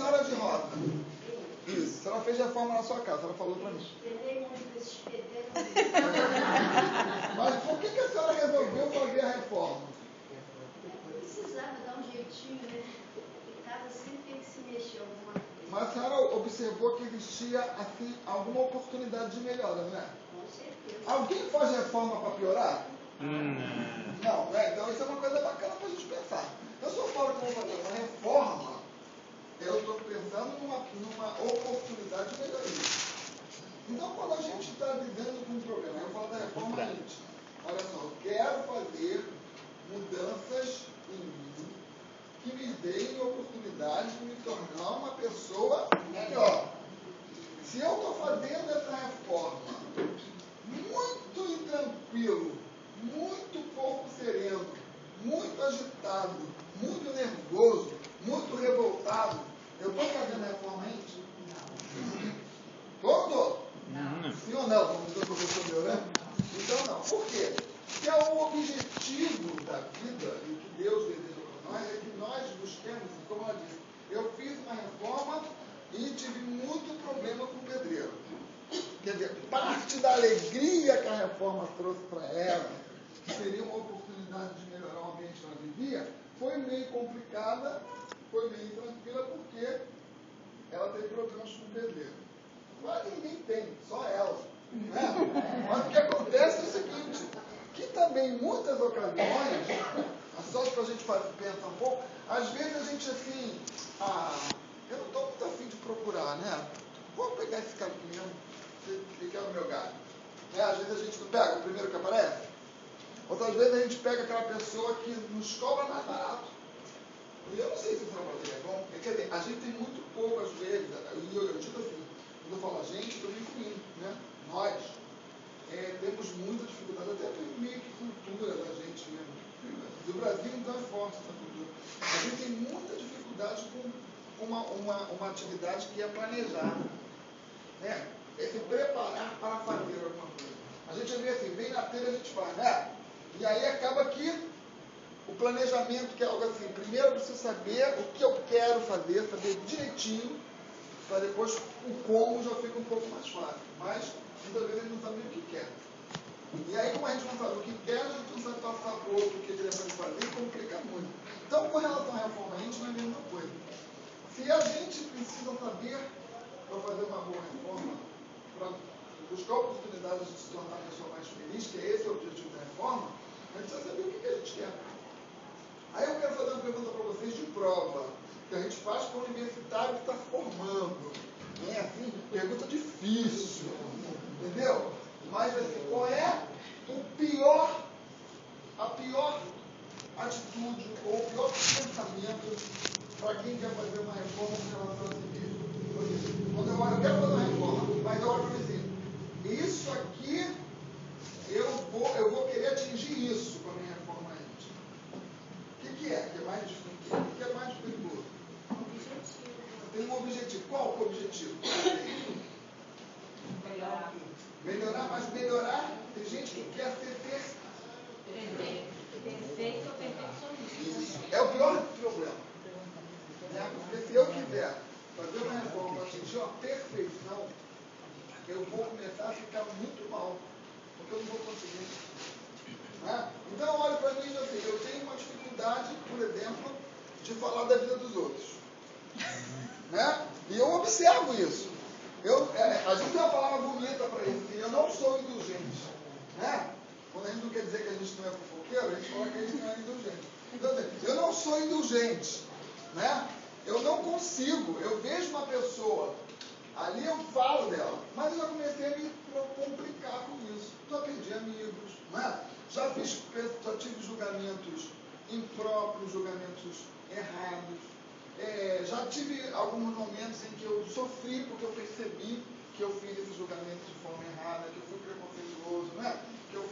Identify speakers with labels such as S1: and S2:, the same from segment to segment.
S1: senhora de rosa. Isso, a senhora fez reforma na sua casa, ela falou para mim. Mas por que a senhora resolveu fazer a reforma?
S2: Eu precisava dar um jeitinho, né? Em casa sempre tem que se mexer alguma coisa.
S1: Mas a senhora observou que existia, assim, alguma oportunidade de melhora, não é?
S2: Com certeza.
S1: Alguém faz reforma para piorar? Não, né? Então isso é uma coisa bacana para a gente pensar. Eu só falo que vou fazer uma reforma, eu estou pensando numa oportunidade de melhoria. Então, quando a gente está vivendo com um problema, eu falo da reforma íntima. Olha só, eu quero fazer mudanças em mim que me deem a oportunidade de me tornar uma pessoa melhor. Se eu estou fazendo essa reforma muito intranquilo, muito pouco sereno, muito agitado, muito nervoso, muito revoltado, eu estou fazendo a reforma íntima? Não. Não. Sim ou não? Como diz o professor meu, né? Então não. Por quê? Porque o objetivo da vida e o que Deus deseja para nós é que nós busquemos, como ela disse, eu fiz uma reforma e tive muito problema com o pedreiro. Quer dizer, parte da alegria que a reforma trouxe para ela, que seria uma oportunidade de melhorar o ambiente que ela vivia, foi meio complicada, foi meio tranquila, porque ela teve problemas com o pedreiro. Mas ninguém tem, só ela. Né? Mas o que acontece é o seguinte, que também em muitas ocasiões, só para a gente pensar um pouco, às vezes a gente assim, eu não estou muito afim de procurar, né? Vou pegar esse cara aqui mesmo, que é o meu galho. Né? Às vezes a gente não pega o primeiro que aparece. Outras vezes a gente pega aquela pessoa que nos cobra mais barato. E eu não sei se isso é bom. Quer dizer, a gente tem muito pouco às vezes, e eu digo assim, quando eu falo a gente, estou me incluindo, né? Nós temos muita dificuldade, até meio que cultura da gente mesmo. Do Brasil, então, é forte essa cultura. A gente tem muita dificuldade com uma atividade que é planejar. Né? É se preparar para fazer alguma coisa. A gente vê assim, vem na telha, a gente faz, né? E aí acaba que o planejamento, que é algo assim, primeiro eu preciso saber o que eu quero fazer, saber direitinho, para depois o como já fica um pouco mais fácil. Mas, muitas vezes, a gente não sabe nem o que quer. E aí, como a gente não sabe o que quer, a gente não sabe passar por outro o que ele vai fazer e complica muito. Então, com relação à reforma íntima, é a mesma coisa. Se a gente precisa saber, para fazer uma boa reforma, para buscar oportunidades de se tornar a pessoa mais feliz, que é esse o objetivo da reforma, a gente precisa saber o que a gente quer. Aí eu quero fazer uma pergunta para vocês de prova, que a gente faz para o universitário que está se formando. É assim, pergunta difícil, entendeu? Mas assim, qual é a pior atitude ou o pior pensamento para quem quer fazer uma reforma com relação a si mesmo? Quando eu quero fazer uma reforma, mas eu olho para mim assim, isso aqui eu vou querer atingir isso com a minha reforma íntima. O que é? Que é mais difícil? O que é mais perigoso? Tem um objetivo. Qual o objetivo? Melhorar, mas melhorar, tem gente que quer ser
S2: Perfeito ou perfeccionista.
S1: isso. É o pior problema. Né? Porque se eu quiser fazer uma reforma para atingir uma perfeição, eu vou começar a ficar muito mal, porque eu não vou conseguir. Né? Então, olha para mim e diz assim, eu tenho uma dificuldade, por exemplo, de falar da vida dos outros. Né? E eu observo isso. A gente tem uma palavra bonita para isso, assim, eu não sou indulgente. Né? Quando a gente não quer dizer que a gente não é fofoqueiro, a gente fala que a gente não é indulgente. Então, eu não sou indulgente. Né? Eu não consigo. Eu vejo uma pessoa, ali eu falo dela, mas eu já comecei a me complicar com isso. Já perdi amigos, né? Já tive julgamentos impróprios, julgamentos errados. Já tive alguns momentos em que eu sofri porque eu percebi que eu fiz esse julgamento de forma errada, que eu fui preconceituoso, né? que eu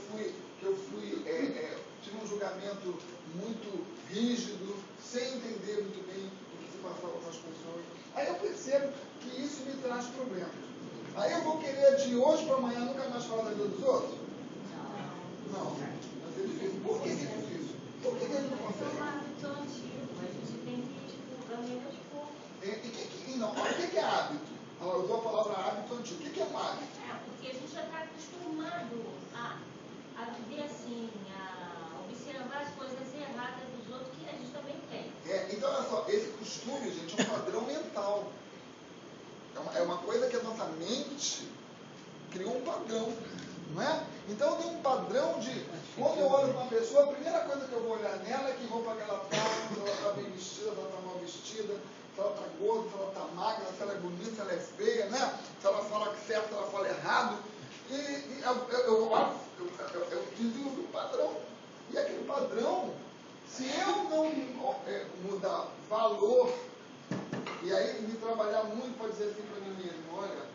S1: tive um julgamento muito rígido, sem entender muito bem o que se passava com as pessoas. Aí eu percebo que isso me traz problemas. Aí eu vou querer de hoje para amanhã nunca mais falar da vida dos outros? Não. Vai ser difícil. Por que é difícil? Por que ele não consegue? que é hábito? Ela usou a palavra hábito antigo. O que é um hábito?
S3: Porque a gente já está acostumado a viver assim, a observar as coisas erradas dos outros que a gente também tem.
S1: Então, olha só, esse costume, gente, é um padrão mental. É uma coisa que a nossa mente criou um padrão, não é? Então eu tenho um padrão de, quando eu olho para uma pessoa, a primeira coisa que eu vou olhar nela é que roupa que ela está, se ela está bem vestida, se ela está mal vestida, se ela está gorda, se ela está magra, se ela é bonita, se ela é feia, né? Se ela fala certo, se ela fala errado. E eu desenvolvi um padrão. E aquele padrão, se eu não mudar valor, e aí me trabalhar muito para dizer assim para mim mesmo, olha,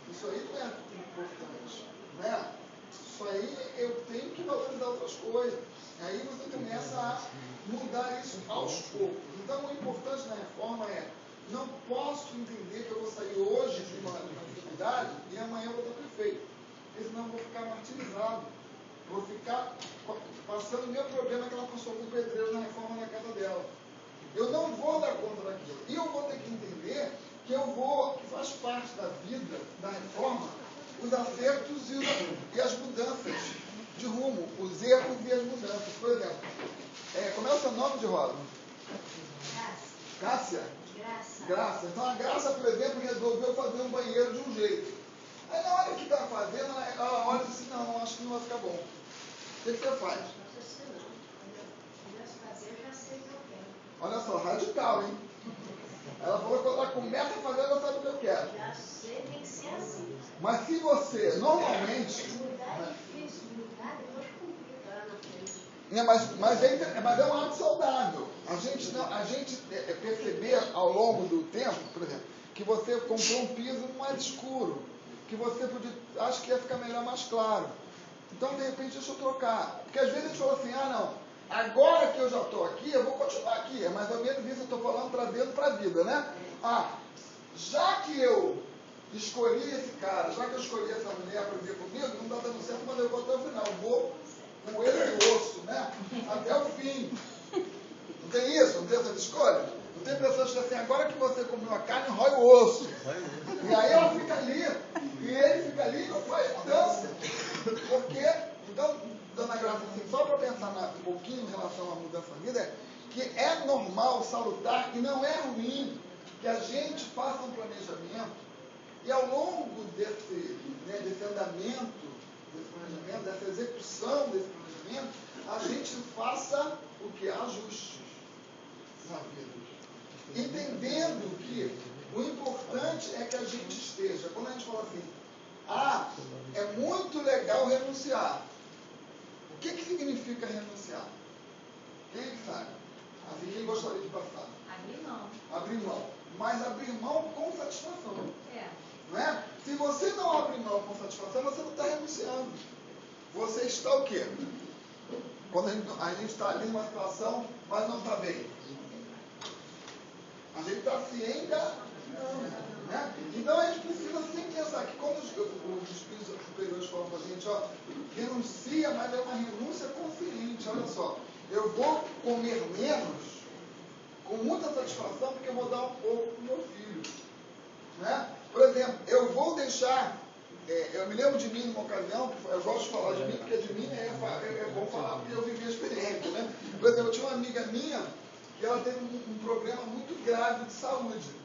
S1: isso aí não é importante, né? Isso aí eu tenho que valorizar outras coisas. Aí você começa a mudar isso aos poucos. Então o importante na reforma é, não posso entender que eu vou sair hoje de uma dificuldade e amanhã eu vou estar perfeito. Porque senão eu vou ficar martirizado. Vou ficar passando o meu problema que ela passou com o pedreiro na reforma da casa dela. Eu não vou dar conta daquilo. E eu vou ter que entender que que faz parte da vida, da reforma, os acertos e as mudanças de rumo, os erros e as mudanças. Por exemplo, como é o seu nome de roda? Cássia? Graça. Então a Graça, por exemplo, resolveu fazer um banheiro de um jeito. Aí na hora que está fazendo, ela olha e diz assim, não, acho que não vai ficar bom. O que você faz? Olha só, radical, hein? Ela falou que quando ela começa a fazer, ela sabe o que eu quero.
S2: Já sei, tem que ser assim.
S1: Mas se você, normalmente...
S2: Mudar é difícil, mudar depois complica lá na frente.
S1: Mas é um hábito saudável. A gente perceber ao longo do tempo, por exemplo, que você comprou um piso mais escuro, que você acha que ia ficar melhor mais claro. Então, de repente, deixa eu trocar. Porque às vezes a gente fala assim, não, agora que eu já estou aqui, eu vou continuar aqui. É mais ou menos isso que eu estou falando, trazendo para a vida, né? Já que eu escolhi esse cara, já que eu escolhi essa mulher para viver comigo, não está dando certo, mas eu vou até o final. Eu vou com ele e osso, né? Até o fim. Não tem isso? Não tem essas escolhas? Não tem pessoas que dizem assim, agora que você comeu a carne, rói o osso. E aí ela fica ali, e ele fica ali e não faz mudança. Porque, então, Dona Graça, assim, só para pensar um pouquinho em relação à mudança na vida, que é normal, salutar, e não é ruim que a gente faça um planejamento, e ao longo desse andamento, desse planejamento, dessa execução desse planejamento, a gente faça o que? Ajustes na vida. Entendendo que o importante é que a gente esteja, quando a gente fala assim, é muito legal renunciar. O que significa renunciar? Quem é que sabe? Assim, quem gostaria de passar?
S3: Abrir mão.
S1: Abrir mão. Mas abrir mão com satisfação. Não é? Se você não abrir mão com satisfação, você não está renunciando. Você está o quê? Quando a gente está ali numa situação, mas não está bem. A gente está se enganando. Né? Então a gente precisa sempre pensar que quando os espíritos superiores falam para a gente, renuncia, mas é uma renúncia consciente. Olha só, eu vou comer menos com muita satisfação porque eu vou dar um pouco para o meu filho. Né? Por exemplo, eu vou deixar, eu me lembro de mim numa ocasião, eu gosto de falar de mim porque de mim é bom falar porque eu vivi a experiência. Né? Por exemplo, eu tinha uma amiga minha que ela teve um problema muito grave de saúde.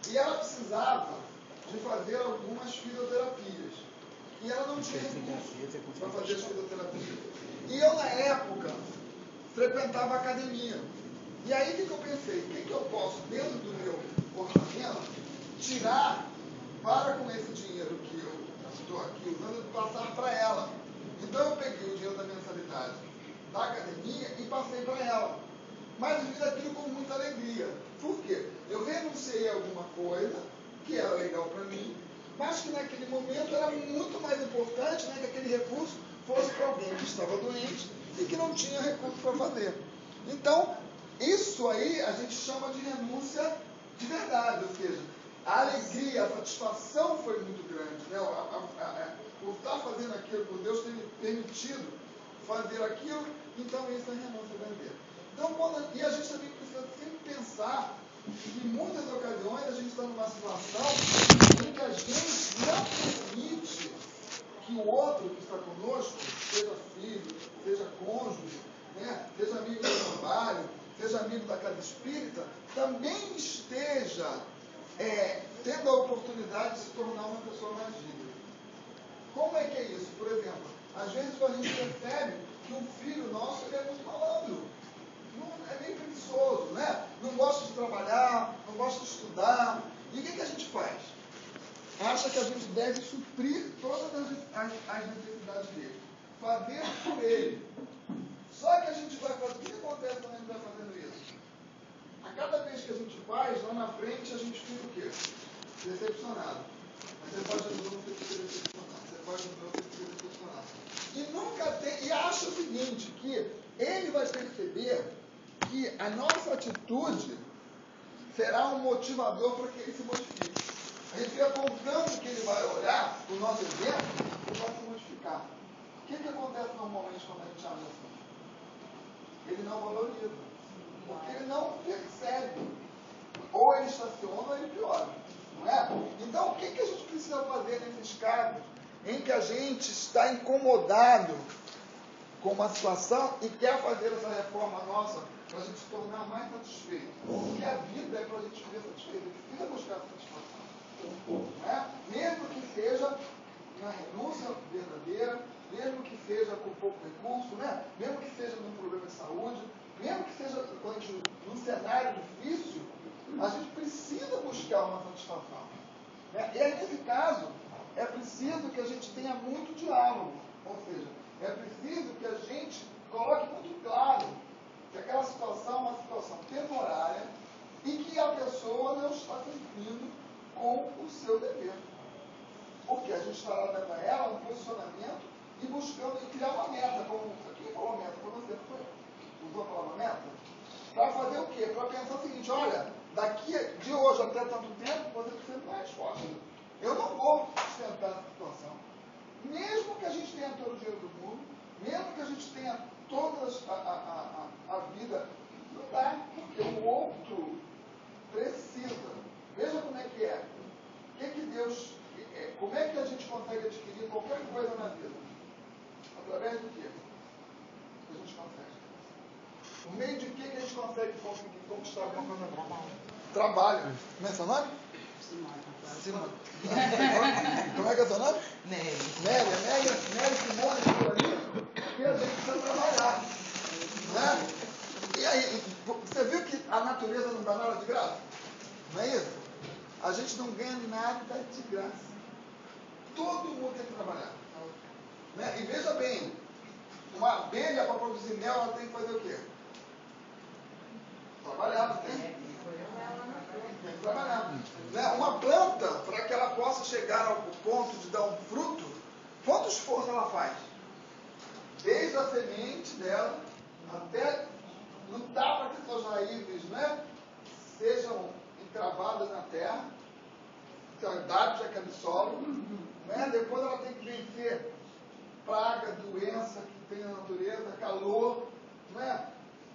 S1: E ela precisava de fazer algumas fisioterapias. E ela não tinha recurso para fazer as fisioterapias. E eu, na época, frequentava a academia. E aí, o que eu pensei? O que eu posso, dentro do meu orçamento, tirar para, com esse dinheiro que eu estou aqui usando, passar para ela? Então, eu peguei o dinheiro da mensalidade da academia e passei para ela. Mas eu fiz aquilo com muita alegria. Por quê? Eu renunciei a alguma coisa que era legal para mim, mas que naquele momento era muito mais importante, que aquele recurso fosse para alguém que estava doente e que não tinha recurso para fazer. Então, isso aí a gente chama de renúncia de verdade, ou seja, a alegria, a satisfação foi muito grande. Por estar fazendo aquilo, por Deus ter me permitido fazer aquilo, então isso é renúncia verdadeira. Então, e a gente também precisa sempre pensar que em muitas ocasiões ocasiões a gente está numa situação em que a gente não permite que o outro que está conosco, seja filho, seja cônjuge, né, seja amigo do trabalho, seja amigo da casa espírita, também esteja tendo a oportunidade de se tornar uma pessoa mais digna. Como é que é isso? Por exemplo, às vezes a gente percebe que um filho nosso ele é muito malandro, é meio preguiçoso, né? Não gosta de trabalhar, não gosta de estudar. E o que a gente faz? Acha que a gente deve suprir todas as necessidades dele, fazer por ele. Só que a gente vai fazer. O que acontece quando a gente vai fazendo isso? A cada vez que a gente faz, lá na frente a gente fica o quê? Decepcionado. Você faz de novo, você fica decepcionado. Você faz de novo, você fica decepcionado. E nunca tem. E acha o seguinte, que ele vai perceber que a nossa atitude será um motivador para que ele se modifique. A gente fica contando que ele vai olhar o nosso exemplo e vai se modificar. O que acontece normalmente quando a gente age assim? Ele não valoriza. Porque ele não percebe. Ou ele estaciona ou ele piora. Não é? Então, o que a gente precisa fazer nesses casos em que a gente está incomodado com uma situação e quer fazer essa reforma nossa para a gente se tornar mais satisfeito? Porque a vida é para a gente viver satisfeito. A gente precisa buscar satisfação. Não é? Mesmo que seja na renúncia verdadeira, mesmo que seja com pouco recurso, né? Mesmo que seja num problema de saúde, mesmo que seja num cenário difícil, a gente precisa buscar uma satisfação. Né? E aí, nesse caso, é preciso que a gente tenha muito diálogo. Ou seja, é preciso que a gente coloque muito claro que aquela situação é uma situação temporária e que a pessoa não está cumprindo com o seu dever. Porque a gente está dando a ela um posicionamento e buscando e criar uma meta. Quem falou meta? Foi você, não foi? Usou a palavra meta? Para fazer o quê? Para pensar o seguinte, olha, daqui de hoje até tanto tempo, você precisa de uma resposta. Eu não vou sustentar essa situação. Mesmo que a gente tenha todo o dinheiro do mundo, mesmo que a gente tenha toda a vida, não dá, porque o outro precisa. Veja como é que é. Como é que a gente consegue adquirir qualquer coisa na vida? Através do quê? A gente consegue. Por meio de que a gente consegue conquistar alguma coisa? Trabalho. Como é seu nome? Simone. Como é que é seu nome? Nery Simone por ali, porque a gente precisa trabalhar. Né? E aí, você viu que a natureza não dá nada de graça? Não é isso? A gente não ganha nada de graça. Todo mundo tem que trabalhar. Né? E veja bem, uma abelha para produzir mel, ela tem que fazer o quê? Trabalhar, não tem? Tem que trabalhar. Né? Uma planta, para que ela possa chegar ao ponto de dar um fruto, quanto esforço ela faz? Desde a semente dela até lutar para que suas raízes, né, sejam encravadas na terra, se adapte àquele solo. Né? Depois ela tem que vencer praga, doença que tem na natureza, calor, né?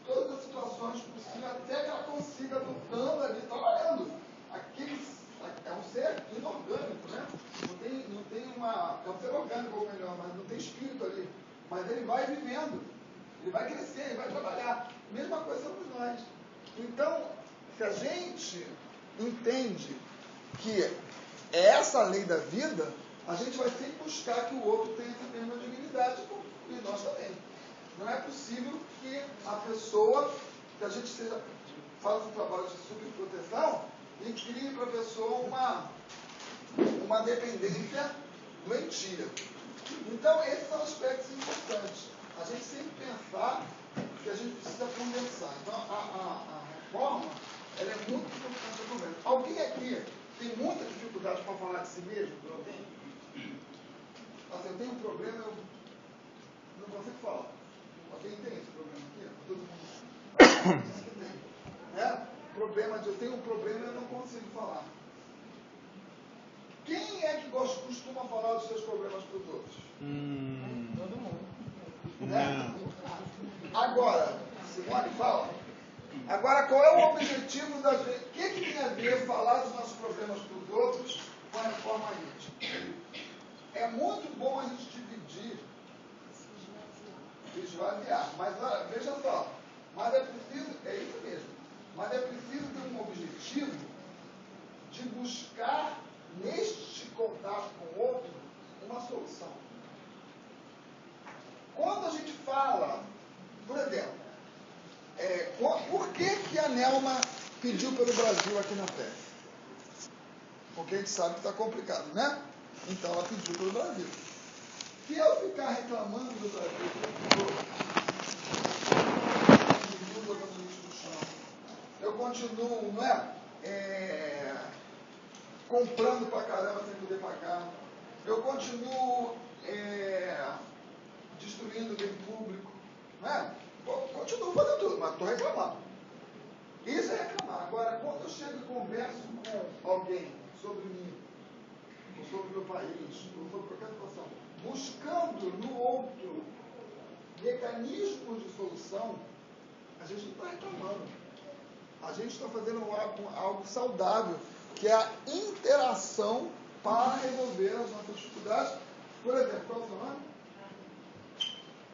S1: Todas as situações possíveis, até que ela consiga, lutando ali, trabalhando. É um ser inorgânico, né? Não tem é um ser orgânico, ou melhor, mas não tem espírito ali. Mas ele vai vivendo, ele vai crescer, ele vai trabalhar. Mesma coisa somos nós. Então, se a gente entende que é essa a lei da vida, a gente vai sempre buscar que o outro tenha essa mesma dignidade e nós também. Não é possível que a pessoa, que a gente faça um trabalho de superproteção e crie para a pessoa uma dependência doentia. Então, esses são aspectos importantes. A gente sempre pensar que a gente precisa conversar. Então, a reforma, ela é muito importante no momento. Alguém aqui tem muita dificuldade para falar de si mesmo? Alguém? Assim, eu tenho um problema, eu não consigo falar. Alguém tem esse problema aqui? Todo mundo diz que tem. Né? Problema de eu tenho um problema e eu não consigo falar. Quem é que costuma falar dos seus problemas para os outros?
S3: Todo mundo.
S1: Né? Agora, Simone fala. Agora, qual é o objetivo da gente? O que tem a ver falar dos nossos problemas para os outros com a reforma íntima? É muito bom a gente dividir, esvaziar, mas veja só, mas é preciso, é isso mesmo, mas é preciso ter um objetivo de buscar, neste contato com o outro, uma solução. Quando a gente fala, por exemplo, por que a Nelma pediu pelo Brasil aqui na Terra? Porque a gente sabe que está complicado, né? Então ela pediu pelo Brasil. Se eu ficar reclamando do Brasil, eu continuo, não é? Comprando pra caramba sem poder pagar. Eu continuo destruindo o bem público. Não é? Continuo fazendo tudo, mas estou reclamando. Isso é reclamar. Agora, quando eu chego e converso com alguém sobre mim, ou sobre o meu país, ou sobre qualquer situação, buscando no outro mecanismos de solução, a gente não está reclamando. A gente está fazendo algo saudável, que é a interação para resolver as nossas dificuldades. Por exemplo, qual é o seu nome?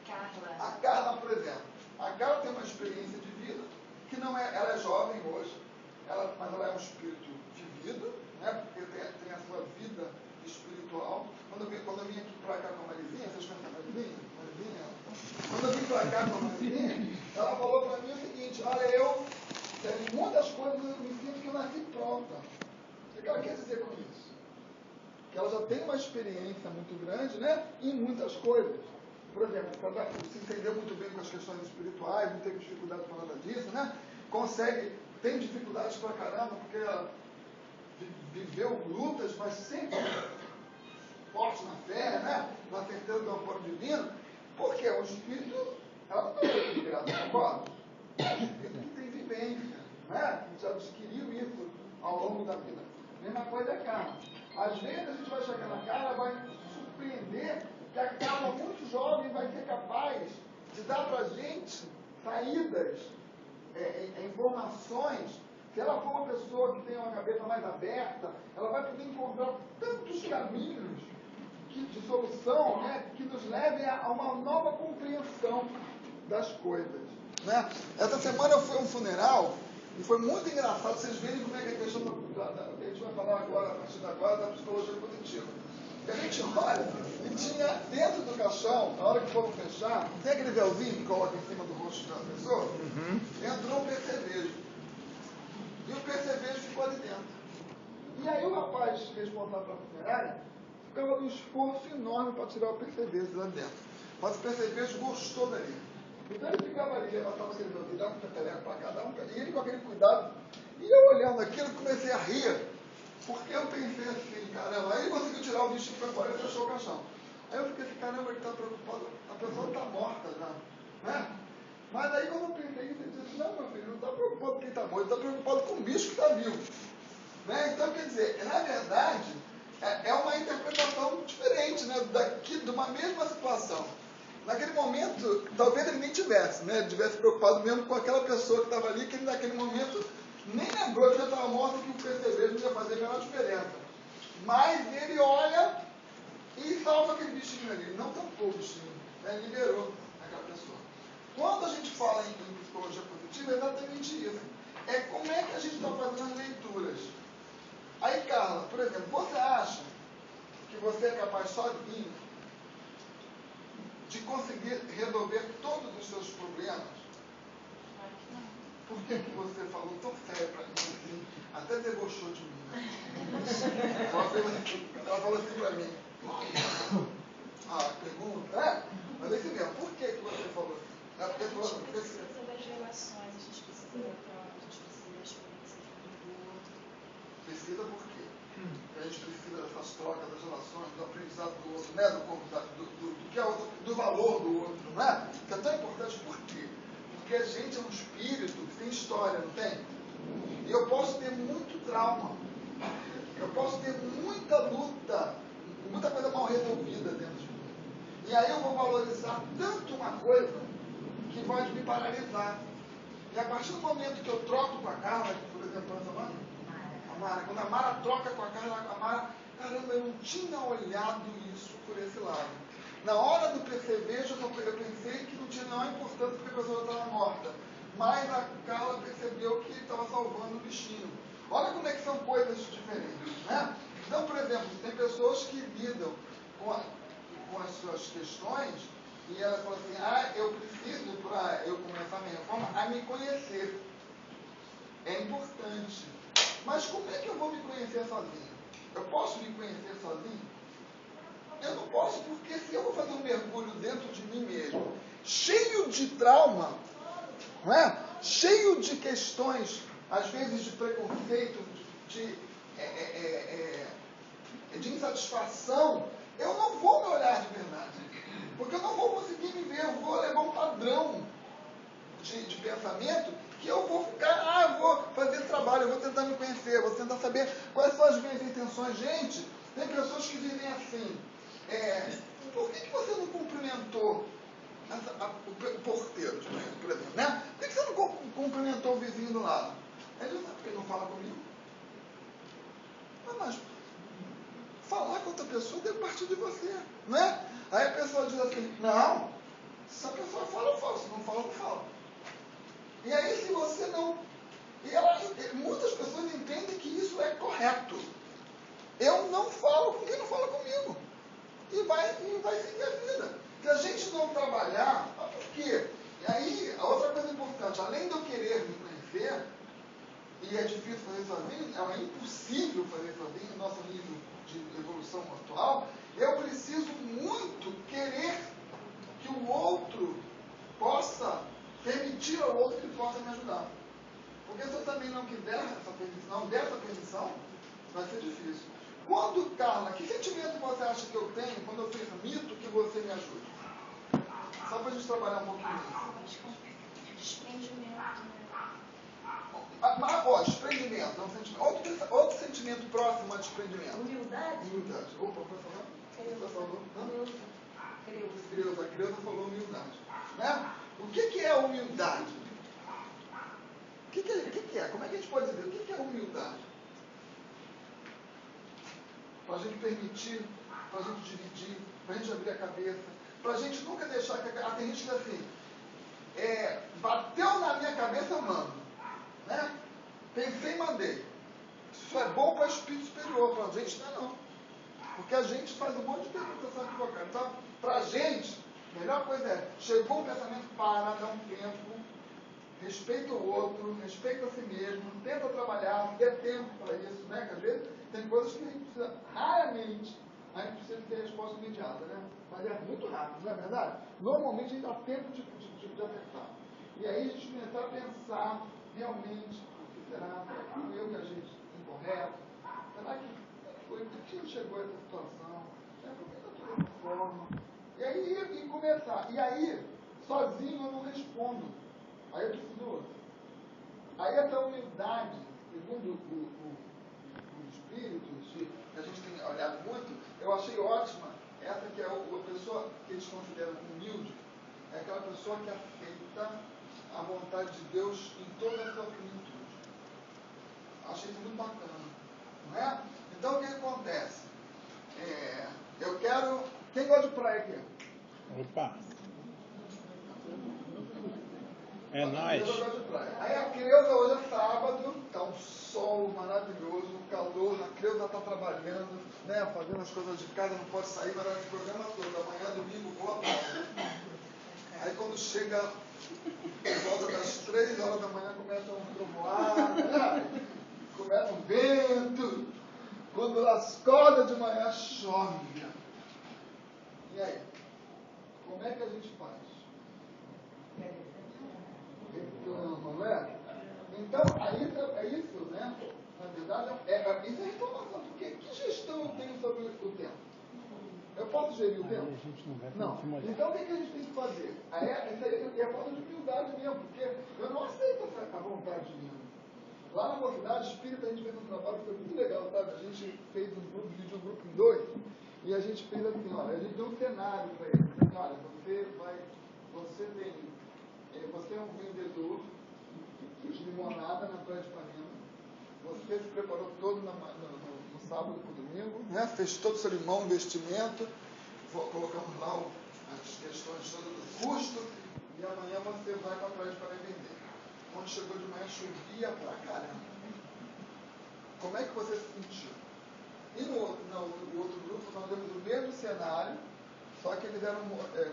S3: Carla.
S1: A Carla, por exemplo. A Carla tem uma experiência de vida que não é, ela é jovem hoje, mas ela é um espírito vivido, né? Porque tem a sua vida espiritual. Quando eu vim aqui para cá com a Marizinha, vocês conhecem a Marizinha? Quando eu vim para cá com a Marizinha, ela falou para mim o seguinte: olha, tem muitas coisas eu me sinto que eu nasci pronta. O que ela quer dizer com isso? Que ela já tem uma experiência muito grande, né, em muitas coisas. Por exemplo, se entender muito bem com as questões espirituais, não tem dificuldade para nada disso, né? Tem dificuldades pra caramba, porque ela viveu lutas, mas sempre forte na fé, né? Na certeza do amparo divino. Porque o espírito, ela não é liberada, concorda? É o espírito que tem vivência, né? Que já adquiriu isso ao longo da vida. Mesma coisa é a Carla. Às vezes a gente vai chegar na Carla, vai surpreender que a Carla, muito jovem, vai ser capaz de dar para a gente saídas, informações. Se ela for uma pessoa que tem uma cabeça mais aberta, ela vai poder encontrar tantos caminhos de solução, né, que nos levem a uma nova compreensão das coisas. Né? Essa semana eu fui a um funeral e foi muito engraçado vocês verem como é que a questão que a gente vai falar agora, a partir de agora, da psicologia positiva. A gente olha e tinha dentro do caixão, na hora que foram fechar, tem aquele véuzinho que coloca em cima do rosto da pessoa, entrou um percevejo. E o percevejo ficou ali dentro. E aí o rapaz responsável pela funerária ficava num esforço enorme para tirar o percevejo lá dentro. Mas o percevejo gostou dali. Então ele ficava ali, levantava aquele véuzinho, dava um peteleco para cada um, e ele com aquele cuidado. E eu olhando aquilo, comecei a rir. Porque eu pensei assim, caramba, aí ele conseguiu tirar o bichinho para fora e fechou o caixão. Aí eu fiquei assim, caramba, ele está preocupado, a pessoa está morta já, né? Mas aí quando eu pensei isso, ele disse, não, meu filho, não está preocupado com quem está morto, ele está preocupado com o bicho que está vivo. Né? Então, quer dizer, na verdade, é uma interpretação diferente, né? De uma mesma situação. Naquele momento, talvez ele nem tivesse, né? Ele tivesse preocupado mesmo com aquela pessoa que estava ali, que ele naquele momento nem lembrou que já estava morto, que o percevejo não ia fazer a menor diferença. Mas ele olha e salva aquele bichinho ali. Ele não tampou o bichinho, né? Ele liberou aquela pessoa. Quando a gente fala em psicologia positiva, é exatamente isso. É como é que a gente está fazendo as leituras. Aí, Carla, por exemplo, você acha que você é capaz sozinho de conseguir resolver todos os seus problemas? Por que você falou tão sério para mim assim? Até debochou de mim. Ela falou assim para mim. Pergunta, mas é isso mesmo. Por que você falou assim?
S4: A gente precisa das relações, a gente precisa da troca, a gente precisa da experiência do outro.
S1: Precisa por quê? A gente precisa dessas trocas, das relações, do aprendizado do outro, né? Do que é outro, do valor do outro, não é? Isso é tão importante por quê? Porque a gente é um espírito que tem história, não tem? E eu posso ter muito trauma, eu posso ter muita luta, muita coisa mal resolvida dentro de mim. E aí eu vou valorizar tanto uma coisa que pode me paralisar. E a partir partir do momento que eu troco com a Carla, por exemplo, essa semana, a Mara, quando a Mara troca com a Carla, a Mara, caramba, eu não tinha olhado isso por esse lado. Na hora do percevejo, eu pensei que não tinha nenhuma importância porque a pessoa estava morta. Mas a Carla percebeu que estava salvando o bichinho. Olha como é que são coisas diferentes, né? Então, por exemplo, tem pessoas que lidam com as suas questões e elas falam assim, eu preciso, para eu começar a minha reforma, a me conhecer. É importante. Mas como é que eu vou me conhecer sozinho? Eu posso me conhecer sozinho? Eu não posso, porque se eu vou fazer um mergulho dentro de mim mesmo, cheio de trauma, não é? Cheio de questões, às vezes de preconceito, de insatisfação, eu não vou me olhar de verdade. Porque eu não vou conseguir me ver, eu vou levar um padrão de pensamento que eu vou ficar, eu vou fazer esse trabalho, eu vou tentar me conhecer, eu vou tentar saber quais são as minhas intenções. Gente, tem pessoas que vivem assim. Por que você não cumprimentou o porteiro, por exemplo, né? Por que você não cumprimentou o vizinho do lado? Ele diz, porque ele não fala comigo. Mas falar com outra pessoa deve partir de você, né? Aí a pessoa diz assim, não, se a pessoa fala, eu falo, se não fala, eu não falo. E aí se você não... muitas pessoas entendem que isso é correto. Eu não falo com quem não fala comigo. E vai seguir a vida. Se a gente não trabalhar, por quê? E aí, a outra coisa importante, além de eu querer me conhecer, e é difícil fazer sozinho, é impossível fazer sozinho no nosso nível de evolução atual, eu preciso muito querer que o outro possa, permitir ao outro que ele possa me ajudar. Porque se eu também não quiser essa permissão, vai ser difícil. Carla, que sentimento você acha que eu tenho quando eu permito que você me ajude? Só para a gente trabalhar um pouquinho nisso.
S4: Desprendimento,
S1: Desprendimento é um sentimento. Outro sentimento próximo a desprendimento.
S3: Humildade?
S1: Humildade. Opa, foi falando?
S3: Creuza.
S1: A Creuza falou humildade. Né? O que é humildade? O que é? Como é que a gente pode dizer? O que é humildade? Para a gente permitir, para a gente dividir, para a gente abrir a cabeça, para a gente nunca deixar que... tem gente que assim, bateu na minha cabeça, eu mando. Né? Pensei e mandei. Isso é bom para o espírito superior, para a gente não. Porque a gente faz um monte de interpretação equivocada. Então, para a gente, a melhor coisa é, chegou um pensamento, para, dá um tempo, respeita o outro, respeita a si mesmo, tenta trabalhar, dê tempo para isso, né? Porque às vezes tem coisas que a gente precisa, raramente, a gente precisa ter resposta imediata, né? Mas é muito rápido, não é verdade? Normalmente a gente dá tempo de acertar. E aí a gente começar a pensar realmente o que será, o erro que a gente incorreto, será que foi, por que chegou a essa situação? Por que eu estou dessa forma? E aí começar. E aí, sozinho eu não respondo. Aí eu preciso do outro. Aí essa humildade, segundo os espíritos, que a gente tem olhado muito, eu achei ótima, essa que é a pessoa que eles consideram humilde, é aquela pessoa que aceita a vontade de Deus em toda a sua plenitude. Achei isso muito bacana. Não é? Então o que acontece? Eu quero... Quem gosta de praia aqui?
S5: Opa! É nóis.
S1: Aí a Creuza hoje é sábado, está um sol maravilhoso, um calor, a Creuza está trabalhando, né, fazendo as coisas de casa, não pode sair, mas esse programa todo, amanhã, domingo, boa tarde. Aí quando chega por volta das 3 horas da manhã, começa um trovoada, né? Começa um vento, quando elas acordam de manhã, chove. E aí? Como é que a gente faz? Não é? Então, aí é isso, né? Na verdade, isso é reclamação. Porque que gestão eu tenho sobre o tempo? Eu posso gerir o tempo? Não. Então, o que a gente tem que fazer? É a falta de humildade mesmo, porque eu não aceito a vontade minha. Lá na mocidade espírita, a gente fez um trabalho que foi muito legal, sabe? A gente fez um grupo, dividiu o grupo em 2, e a gente fez assim, olha, a gente deu um cenário para eles. Assim, olha, você é um vendedor de limonada na praia de Ipanema. Você se preparou todo no sábado para o domingo, né? Fez todo o seu limão, investimento, colocamos lá as questões todas do custo, e amanhã você vai para a praia de Ipanema vender. Quando chegou de manhã, chovia pra caramba. Como é que você se sentiu? E no outro grupo, nós demos o mesmo cenário, só que eles eram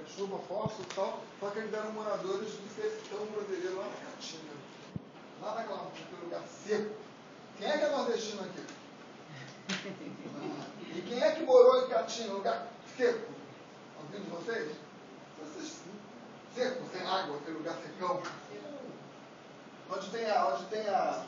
S1: chuva forte e tal, só que eles eram moradores de Sertão Brasileiro, lá na Caatinga, lá naquele lugar seco. Quem é que é nordestino aqui? E quem é que morou em Caatinga, lugar seco? Alguém de vocês? Vocês seco, sem água, aquele lugar secão. Onde tem a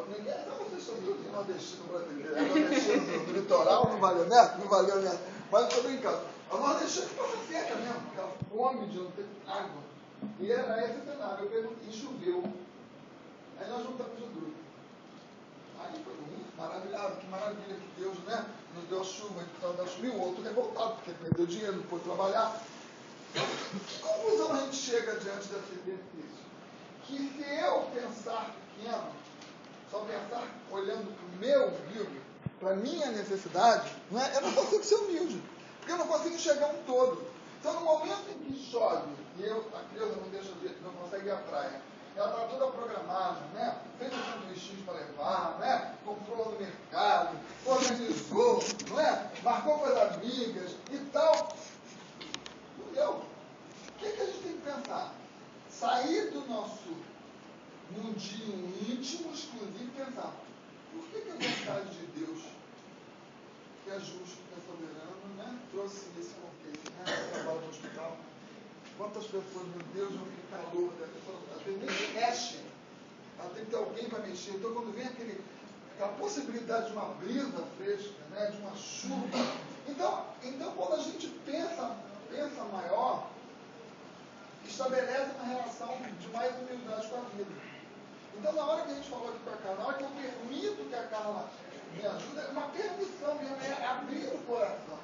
S1: ninguém, não, vocês são todos nordestinos brasileiros. É nordestino do litoral, não valeu neto? Não valeu neto. Mas eu estou brincando. A nordestina passa seca mesmo, aquela fome de não ter água. E era esse cenário. Eu perguntei, e choveu. Aí nós juntamos o grupo. Aí foi maravilhado, que maravilha que Deus, né? Nos deu chuva, e precisava da chuva. E o outro revoltado, porque perdeu dinheiro, não pôde trabalhar. Que conclusão a gente chega diante desse exercício? Que se eu pensar pequeno, só pensar olhando para o meu umbigo, para a minha necessidade, não é? Eu não consigo ser humilde, porque eu não consigo enxergar um todo. Então, no momento em que chove, e a criança não consegue ir à praia, ela está toda programada, né? Fez os sanduíches para levar, né? Comprou no mercado, organizou, não é? Marcou com as amigas e tal. Não deu. O que a gente tem que pensar? Sair do nosso mundinho íntimo, exclusivo, e pensar, por que a vontade de Deus, que é justo, que é soberano, né, trouxe esse contexto, né, trabalho no hospital? Quantas pessoas, meu Deus, não tem calor, a pessoa às vezes nem mexe, ela tem que ter alguém para mexer. Então, quando vem aquela possibilidade de uma brisa fresca, né, de uma chuva, então quando a gente pensa maior, estabelece uma relação de mais humildade com a vida. Então, na hora que a gente falou aqui com a Carla, na hora que eu permito que a Carla me ajude, é uma permissão mesmo, é abrir o coração.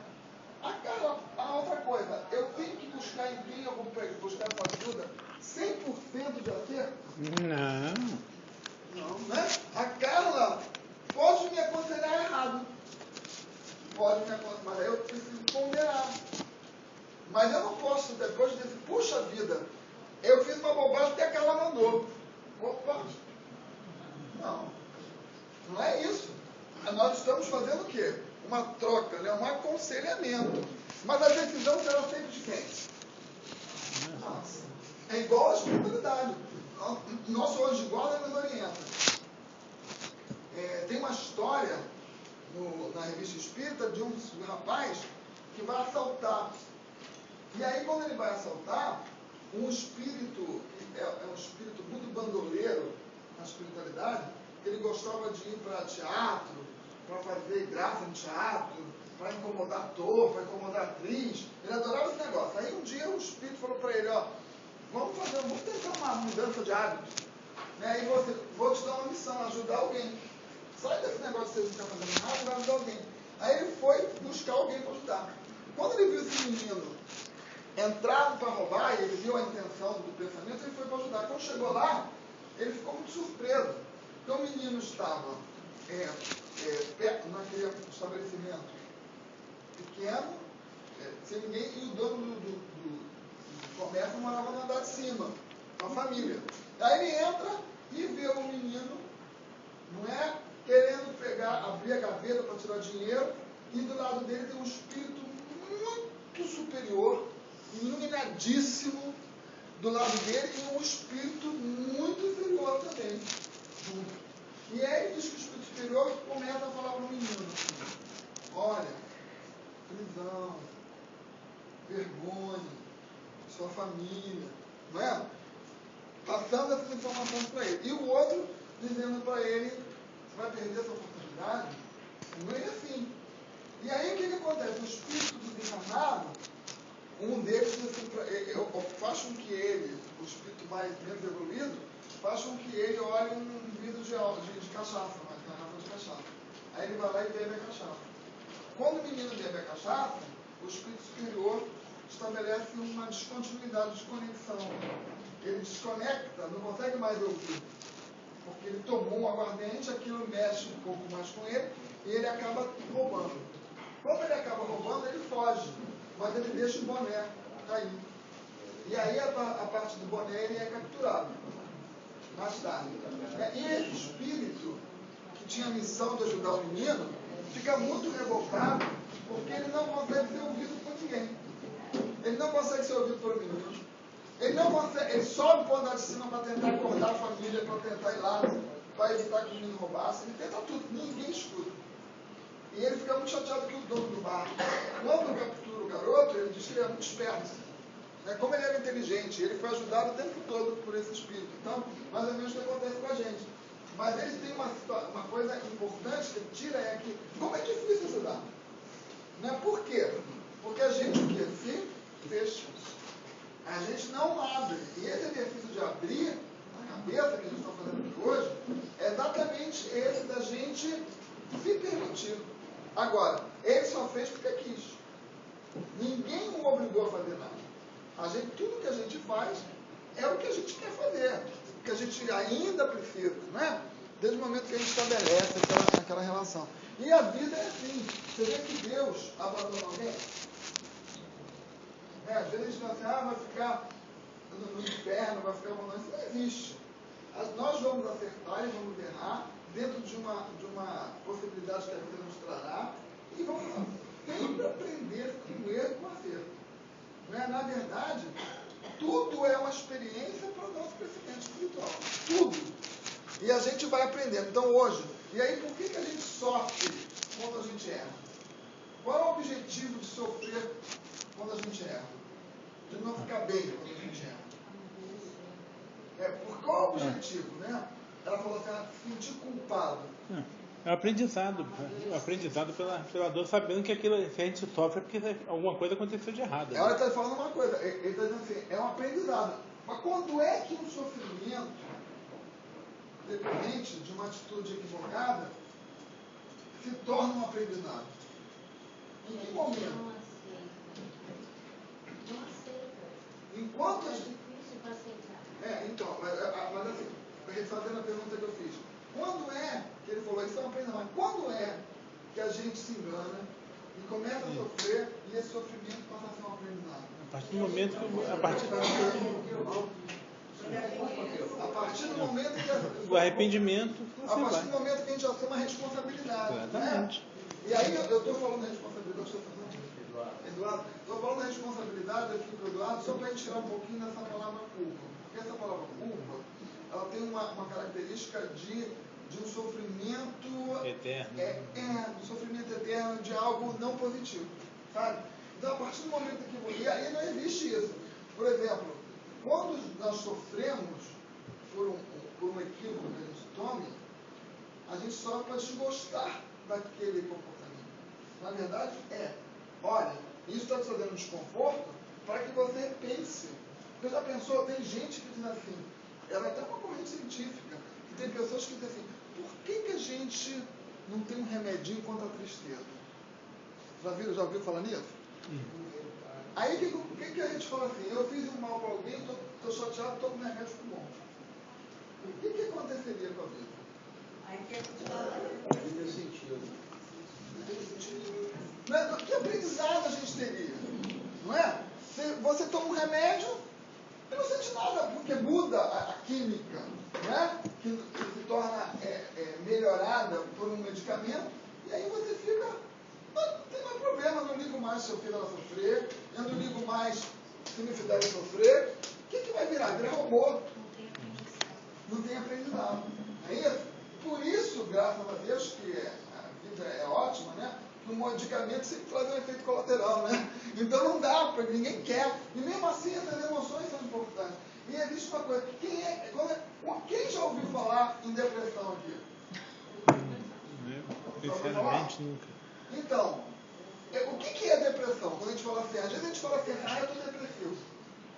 S1: A Carla, a outra coisa, eu tenho que buscar em quem eu vou buscar essa ajuda 100% de acerto? Não, né? A Carla pode me aconselhar errado. Pode me aconselhar, mas eu preciso ponderar. Mas eu não posso, depois dizer, puxa vida, eu fiz uma bobagem que a Carla mandou. Opa! Não é isso. Nós estamos fazendo o quê? Uma troca, né? Um aconselhamento. Mas a decisão será sempre de quem? Nossa. É igual à espiritualidade. Nosso anjo de guarda nos orienta. Tem uma história na revista Espírita de um rapaz que vai assaltar. E aí, quando ele vai assaltar, um espírito, é um espírito muito bandoleiro na espiritualidade, ele gostava de ir para teatro, para fazer graça no teatro, para incomodar ator, para incomodar atriz. Ele adorava esse negócio. Aí um dia o espírito falou para ele, vamos tentar uma mudança de hábito. Né? E vou te dar uma missão, ajudar alguém. Sai desse negócio de você não estar fazendo nada, vai ajudar alguém. Aí ele foi buscar alguém para ajudar. Quando ele viu esse menino entraram para roubar, e ele viu a intenção do pensamento, ele foi para ajudar. Quando chegou lá, ele ficou muito surpreso, porque o menino estava perto, naquele estabelecimento pequeno, sem ninguém, e o dono do comércio morava no andar de cima, com a família. Aí ele entra e vê o menino, querendo abrir a gaveta para tirar dinheiro, e do lado dele tem um espírito muito superior, iluminadíssimo do lado dele, e um espírito muito inferior também. E aí ele diz que o espírito superior começa a falar para o menino assim, olha, prisão, vergonha, sua família, não é? Passando essas informações para ele. E o outro dizendo para ele, você vai perder essa oportunidade? Não é assim. E aí o que acontece? O espírito desencarnado, um deles diz assim, faz com que ele, o espírito menos evoluído, faz com que ele olhe um vidro de cachaça, uma garrafa de cachaça. Aí ele vai lá e bebe a cachaça. Quando o menino bebe a cachaça, o espírito superior estabelece uma descontinuidade, desconexão. ele desconecta, não consegue mais ouvir. Porque ele tomou um aguardente, aquilo mexe um pouco mais com ele, e ele acaba roubando. Como ele acaba roubando, ele foge, mas ele deixa o boné cair. E aí a parte do boné ele é capturado mais tarde. E esse espírito, que tinha a missão de ajudar o menino, fica muito revoltado, porque ele não consegue ser ouvido por ninguém. Ele não consegue ser ouvido por menino. Ele não consegue, ele sobe para o andar de cima para tentar acordar a família, para tentar ir lá, para evitar que o menino roubasse. Ele tenta tudo, ninguém escuta. E ele fica muito chateado que o dono do bar, quando captura o garoto, ele diz que ele é muito esperto. Como ele era inteligente, ele foi ajudado o tempo todo por esse espírito. Então, mais ou menos o que acontece com a gente. Mas ele tem uma coisa importante que ele tira, é que, como é difícil ajudar? Por quê? Porque a gente o quê? Se fecha. A gente não abre. E esse exercício de abrir a cabeça que a gente está fazendo aqui hoje, é exatamente esse da gente se permitir. Agora, ele só fez porque quis. Ninguém o obrigou a fazer nada. Tudo que a gente faz é o que a gente quer fazer. O que a gente ainda precisa, né? Desde o momento que a gente estabelece aquela relação. E a vida é assim. Você vê que Deus abandona alguém? Às vezes a gente fala assim, vai ficar no inferno, vai ficar abandonado. Isso não existe. Nós vamos acertar e vamos errar dentro de uma possibilidade que a vida nos trará e vamos sempre aprender com o erro e com o acerto. Na verdade, tudo é uma experiência para o nosso crescimento espiritual. Tudo. E a gente vai aprendendo. Então hoje, e aí por que a gente sofre quando a gente erra? Qual é o objetivo de sofrer quando a gente erra? De não ficar bem quando a gente erra. Por qual é o objetivo, né? Ela falou assim, se sentir culpado.
S5: É o aprendizado. O aprendizado pela dor, sabendo que aquilo que a gente sofre é porque alguma coisa aconteceu de errado.
S1: Ela está falando uma coisa, ele está dizendo assim, é um aprendizado. Mas quando é que um sofrimento, dependente de uma atitude equivocada, se torna um aprendizado? Em que momento?
S3: Não aceita.
S1: Enquanto a
S3: É
S1: gente...
S3: difícil para aceitar.
S1: Então, mas assim, fazendo a pergunta que eu fiz, quando é, que ele falou, isso é um aprendizado, mas quando é que a gente se engana e começa a sofrer e esse sofrimento passa a ser um aprendizado?
S5: A partir do momento que... A partir
S1: do momento que...
S5: do arrependimento,
S1: a
S5: você
S1: partir
S5: vai.
S1: do momento que a gente já tem uma responsabilidade.
S5: Exatamente.
S1: Né? E aí eu estou falando da responsabilidade, Eduardo, estou falando da responsabilidade aqui para o Eduardo, só para a gente tirar um pouquinho dessa palavra culpa. Porque essa palavra culpa, ela tem uma característica de um sofrimento
S5: eterno.
S1: De sofrimento eterno, de algo não positivo, sabe? Então, a partir do momento que... E aí não existe isso. Por exemplo, quando nós sofremos por um equívoco que a gente tome, a gente sofre para desgostar daquele comportamento. Na verdade, olha, isso está te trazendo desconforto para que você pense. Você já pensou, tem gente que diz assim, ela é até uma corrente científica, que tem pessoas que dizem assim, por que a gente não tem um remedinho contra a tristeza? Já ouviu falar nisso? Aí o que a gente fala assim, eu fiz um mal para alguém, estou chateado, estou com remédio ficou bom. O que aconteceria com a vida?
S2: Aí que a gente fala,
S6: Não tem sentido.
S1: Que aprendizado a gente teria? Não é? Você toma um remédio e não sente nada, porque muda a química, né? que se torna melhorada por um medicamento, e aí você fica, não tem mais problema, eu não ligo mais se eu filho ela sofrer, eu não ligo mais se me fizer sofrer. O que vai virar? Virar robô. Não tem aprendizado. É isso? Por isso, graças a Deus, que a vida é ótima, né? Que o medicamento sempre traz um efeito colateral, né? Então não dá, porque ninguém quer. E mesmo assim, essas emoções são importantes. E existe uma coisa, quem já ouviu falar em depressão aqui?
S5: Sinceramente, nunca.
S1: Então, o que é depressão? Quando a gente fala assim, às vezes a gente fala assim, eu estou depressivo.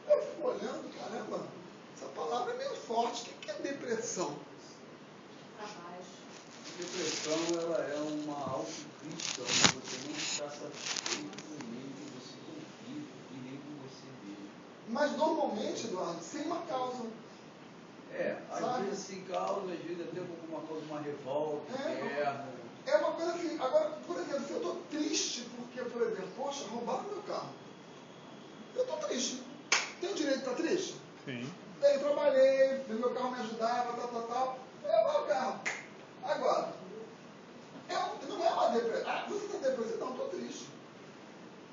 S1: Eu fico olhando, caramba, essa palavra é meio forte. O que é depressão?
S6: Depressão, ela é uma autocrítica, onde você não está satisfeito com nem que você vive e nem com você mesmo.
S1: Mas normalmente, Eduardo, sem uma causa.
S6: Às
S1: Sabe?
S6: vezes sem causa, às vezes até alguma coisa, uma revolta, guerra.
S1: É uma coisa assim, agora, por exemplo, se eu estou triste porque, por exemplo, poxa, roubaram meu carro. Eu estou triste. Tenho direito de estar triste?
S5: Sim.
S1: Daí trabalhei, meu carro me ajudava, tal. Levava o carro. Agora, não é uma depressão. Você está depressivo? Não, estou triste.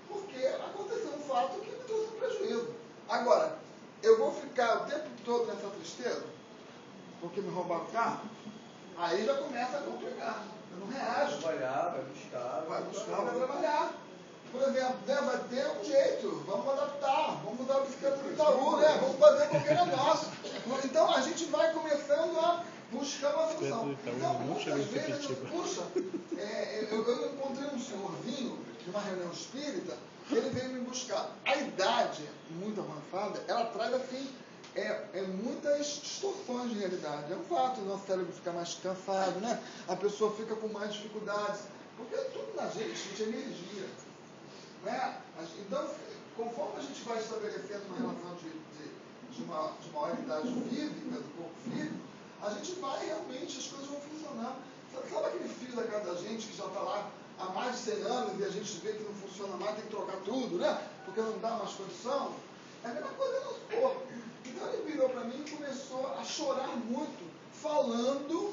S1: Porque aconteceu um fato que me trouxe um prejuízo. Agora, eu vou ficar o tempo todo nessa tristeza? Porque me roubaram o carro? Aí já começa a complicar. Eu não reajo.
S6: Trabalhar, vai buscar,
S1: Vai trabalhar. Por exemplo, vai ter um jeito, vamos adaptar, vamos mudar a bicicleta do Itaú, né? Vamos fazer qualquer negócio. Então a gente vai começando a buscar uma solução. Então, muitas vezes, puxa, eu encontrei um senhorzinho de uma reunião espírita, ele veio me buscar. A idade muito avançada, ela traz assim, muitas distorções de realidade. É um fato, o nosso cérebro fica mais cansado, né? A pessoa fica com mais dificuldades. Porque tudo na gente é energia. Né? Então, conforme a gente vai estabelecendo uma relação de uma maior idade física, do corpo físico, a gente vai realmente, as coisas vão funcionar. Sabe aquele filho da casa da gente que já está lá há mais de 100 anos e a gente vê que não funciona mais, tem que trocar tudo, né? Porque não dá mais condição? É a mesma coisa no nosso corpo. Então ele virou para mim e começou a chorar muito, falando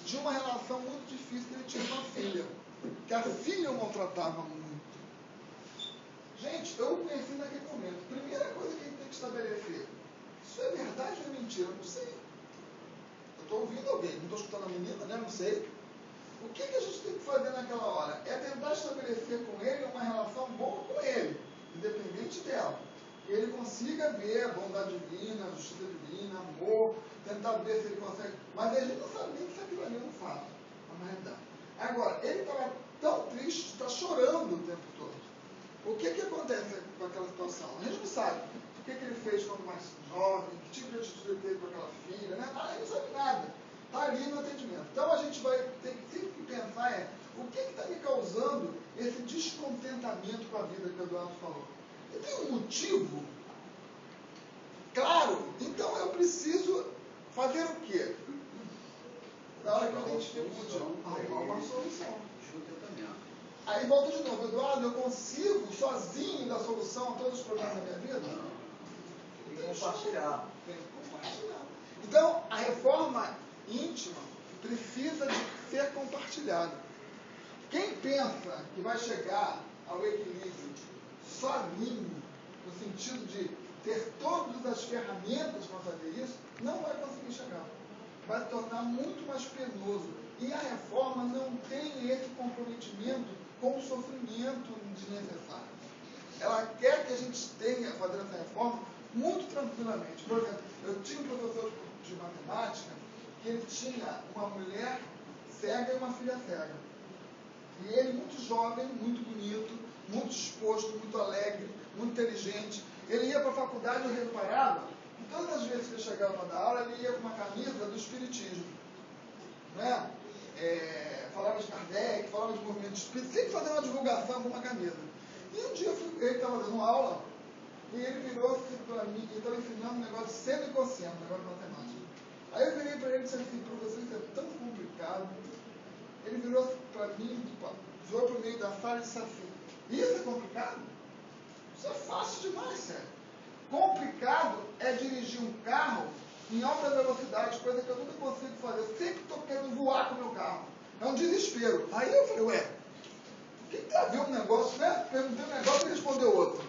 S1: de uma relação muito difícil que ele tinha com a filha. Que a filha o maltratava muito. Gente, eu o conheci naquele momento. Primeira coisa que a gente tem que estabelecer: isso é verdade ou é mentira? Eu não sei. Eu estou ouvindo alguém, não estou escutando a menina, né? Não sei. O que a gente tem que fazer naquela hora? É tentar estabelecer com ele uma relação boa com ele, independente dela. Que ele consiga ver a bondade divina, a justiça divina, amor, tentar ver se ele consegue. Mas a gente não sabe nem se aquilo ali é um fato, na realidade. Agora, ele estava tão triste, está chorando o tempo todo. O que acontece com aquela situação? A gente não sabe o que ele fez quando mais jovem, que tipo de atitude ele teve com aquela filha, né? A gente não sabe nada. Está ali no atendimento. Então a gente vai ter que sempre pensar o que está me causando esse descontentamento com a vida que o Eduardo falou. E tem um motivo? Claro. Então eu preciso fazer o quê? Na hora que eu identifico o motivo, arrumar uma solução. Aí volta de novo, Eduardo, eu consigo sozinho dar solução a todos os problemas da minha vida?
S6: Não. Tem que compartilhar.
S1: Tem que compartilhar. Então, a reforma íntima precisa de ser compartilhada. Quem pensa que vai chegar ao equilíbrio sozinho, no sentido de ter todas as ferramentas para fazer isso, não vai conseguir chegar. Vai se tornar muito mais penoso. E a reforma não tem esse comprometimento com o sofrimento desnecessário. Ela quer que a gente tenha, fazendo essa reforma, muito tranquilamente. Por exemplo, eu tinha um professor de matemática que ele tinha uma mulher cega e uma filha cega. E ele, muito jovem, muito bonito, muito disposto, muito alegre, muito inteligente. Ele ia para a faculdade, eu reparava, que todas as vezes que ele chegava para dar aula, ele ia com uma camisa do espiritismo. Né? Falava de Kardec, falava de movimento espírita, sempre fazendo uma divulgação com uma camisa. E um dia ele estava dando aula e ele virou-se para mim, ele estava ensinando um negócio de seno e cosseno, um negócio de matemática. Aí eu virei para ele e disse assim: professor, isso é tão complicado. Ele virou-se para mim, virou para o meio da sala e disse assim: isso é complicado? Isso é fácil demais, sério. Complicado é dirigir um carro em alta velocidade, coisa que eu nunca consigo fazer. Eu sempre estou querendo voar com o meu carro. É um desespero. Aí eu falei: ué, o que tem a ver um negócio, né? Perguntei um negócio e respondeu outro.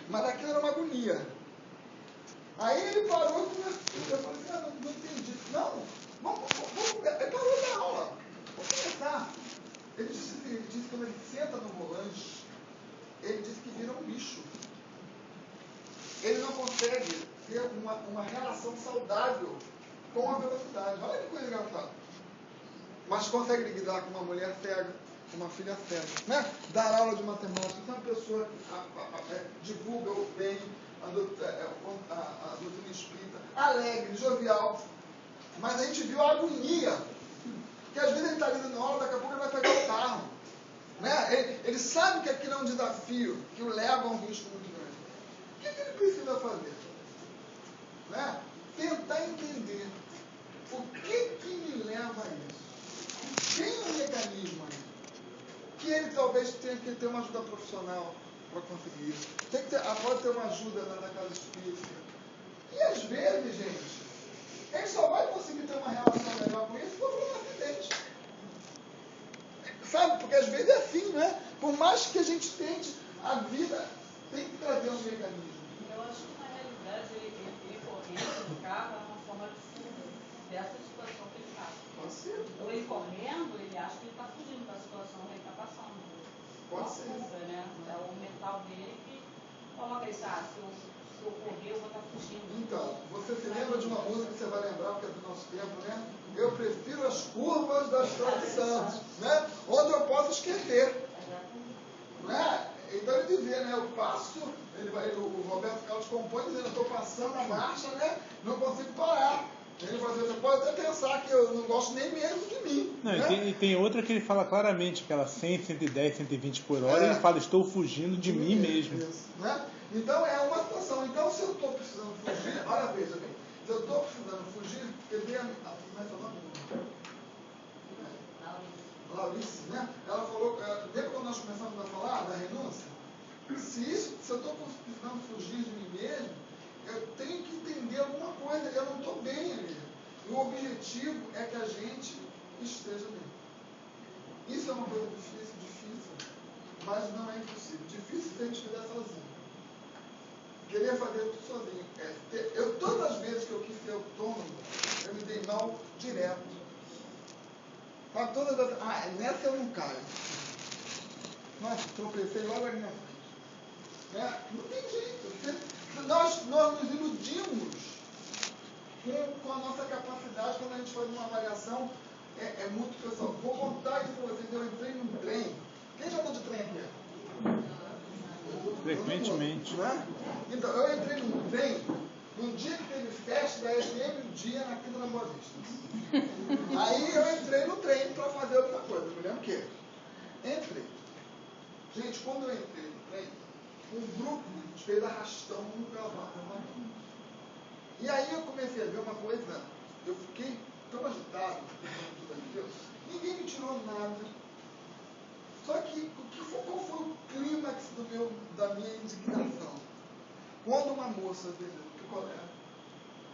S1: Mas aquilo era uma agonia. Aí ele parou e começou. Eu falei assim: não entendi. Não, vamos. Ele parou da aula. Vamos começar. Ele disse que quando ele senta no volante, ele disse que vira um bicho. Ele não consegue ter uma relação saudável com a velocidade. Olha que coisa engraçada. Mas consegue lidar com uma mulher cega, com uma filha cega, né? Dar aula de matemática. Então, uma pessoa que divulga o bem, a doutrina espírita, alegre, jovial. Mas a gente viu a agonia. Que às vezes ele está ali dando aula, daqui a pouco ele vai pegar o carro. Né? Ele sabe que aquilo é um desafio que o leva a um risco muito grande. O que ele precisa fazer? Né? Tentar entender o que me leva a isso. Tem um mecanismo aí que ele talvez tenha que ter uma ajuda profissional para conseguir isso. Tem que ter, pode ter uma ajuda na casa espírita. E às vezes, gente, ele só vai conseguir ter uma relação melhor com isso se for um acidente. Sabe? Porque às vezes é assim, né? Por mais que a gente tente, a vida tem que trazer um mecanismo.
S7: Eu acho que na realidade ele correndo no carro é uma forma de fuga dessa situação que ele passa.
S1: Pode ser.
S7: Então ele correndo, ele acha que ele está fugindo da situação que ele está passando.
S1: Pode
S7: Uma
S1: ser.
S7: fuga, né? É o mental dele que coloca isso, se eu correr, eu vou estar fugindo.
S1: Então, você se lembra de uma música que você vai lembrar, porque é do nosso tempo, né? Eu prefiro as curvas da Estrada de Santos, né? Onde eu posso esquecer. Né? Então ele dizia, né? Eu passo, o Roberto Carlos compõe dizendo, eu estou passando a marcha, né? Não consigo parar. Ele fala assim, você pode até pensar que eu não gosto nem mesmo de mim.
S5: Não,
S1: né?
S5: e tem outra que ele fala claramente, aquela 100, 110, 120 por hora, ele fala, estou fugindo de mim mesmo.
S1: Isso, né? Então é uma situação. Então se eu estou precisando fugir, olha, veja bem, se eu estou precisando fugir, porque tem como é que é o nome? Laurice, né? Ela falou, lembra quando nós começamos a falar da renúncia? Se eu estou precisando fugir de mim mesmo, eu tenho que entender alguma coisa, eu não estou bem ali. E o objetivo é que a gente esteja bem. Isso é uma coisa difícil, mas não é impossível. Difícil se a gente estiver sozinho. Querer fazer tudo sozinho. Todas as vezes que eu quis ser autônomo, eu me dei mal direto. Mas todas as nessa eu não caio. Nossa, tropecei logo ali na frente. Não tem jeito. Nós nos iludimos com a nossa capacidade quando a gente faz uma avaliação. É muito pessoal. Vou contar isso para vocês. Eu entrei num trem. Quem já andou de trem aqui?
S5: Frequentemente.
S1: Né? Então, eu entrei num trem no dia que teve festa da FM, um dia na Quinta da Boa Vista. Aí eu entrei no trem para fazer alguma coisa. Eu me lembro que entrei. Gente, quando eu entrei no trem, um grupo fez arrastão pela vaga. E aí eu comecei a ver uma coisa, eu fiquei tão agitado com tudo aquilo, ninguém me tirou nada. Só que qual foi o clímax da minha indignação? Quando uma moça vendendo picolé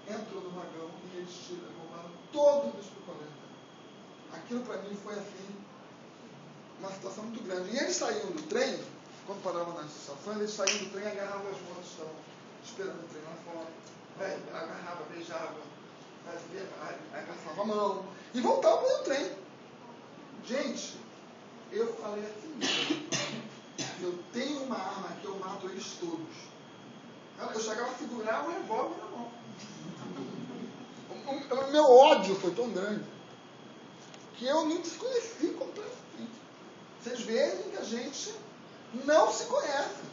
S1: entrou no vagão e eles roubaram todos os picolés. Aquilo para mim foi assim, uma situação muito grande. E eles saíam do trem, quando paravam nas estações, eles saíam do trem e agarravam as moças que estavam esperando o trem lá fora. Agarrava, beijava, agaçava a mão e voltava para o trem. Gente, eu falei assim, eu tenho uma arma que eu mato eles todos. Eu chegava a segurar o revólver na mão. O meu ódio foi tão grande que eu me desconheci completamente. Vocês veem que a gente não se conhece.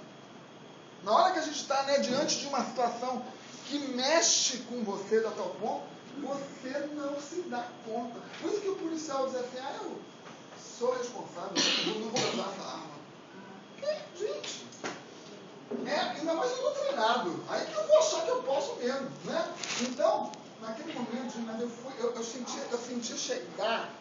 S1: Na hora que a gente está diante de uma situação que mexe com você a tal ponto, você não se dá conta. Por isso que o policial diz assim, eu sou responsável, eu não vou usar essa arma. Gente, ainda mais eu estou treinado. Aí que eu vou achar que eu posso mesmo, né? Então, naquele momento, mas eu senti chegar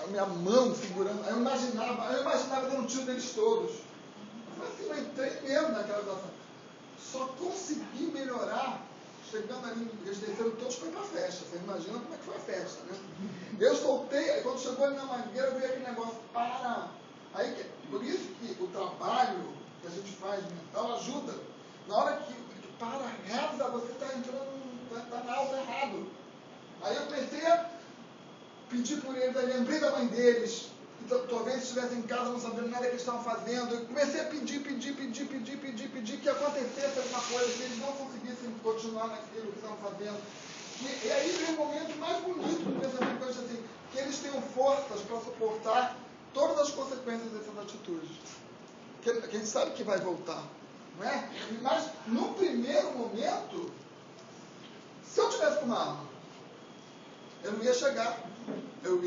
S1: a minha mão segurando, eu imaginava dando tiro deles todos. Eu falei assim, eu entrei mesmo naquela situação. Só consegui melhorar, chegando ali, eles desceram todos para ir para a festa. Você imagina como é que foi a festa, né? Eu soltei, aí quando chegou ali na mangueira, veio aquele negócio, para. Aí, por isso que o trabalho que a gente faz mental ajuda. Na hora que para, reza, você está entrando, está na alta errado. Aí eu comecei a pedir por eles, aí lembrei da mãe deles, que talvez estivessem em casa não sabendo nada que eles estavam fazendo. Eu comecei a pedir que acontecesse alguma coisa, que eles não conseguissem continuar naquilo que estavam fazendo. E aí veio o momento mais bonito do pensamento que eu disse assim, que eles tenham forças para suportar todas as consequências dessas atitudes. Que a gente sabe que vai voltar, não é? Mas no primeiro momento, se eu tivesse com uma arma, eu não ia chegar. Eu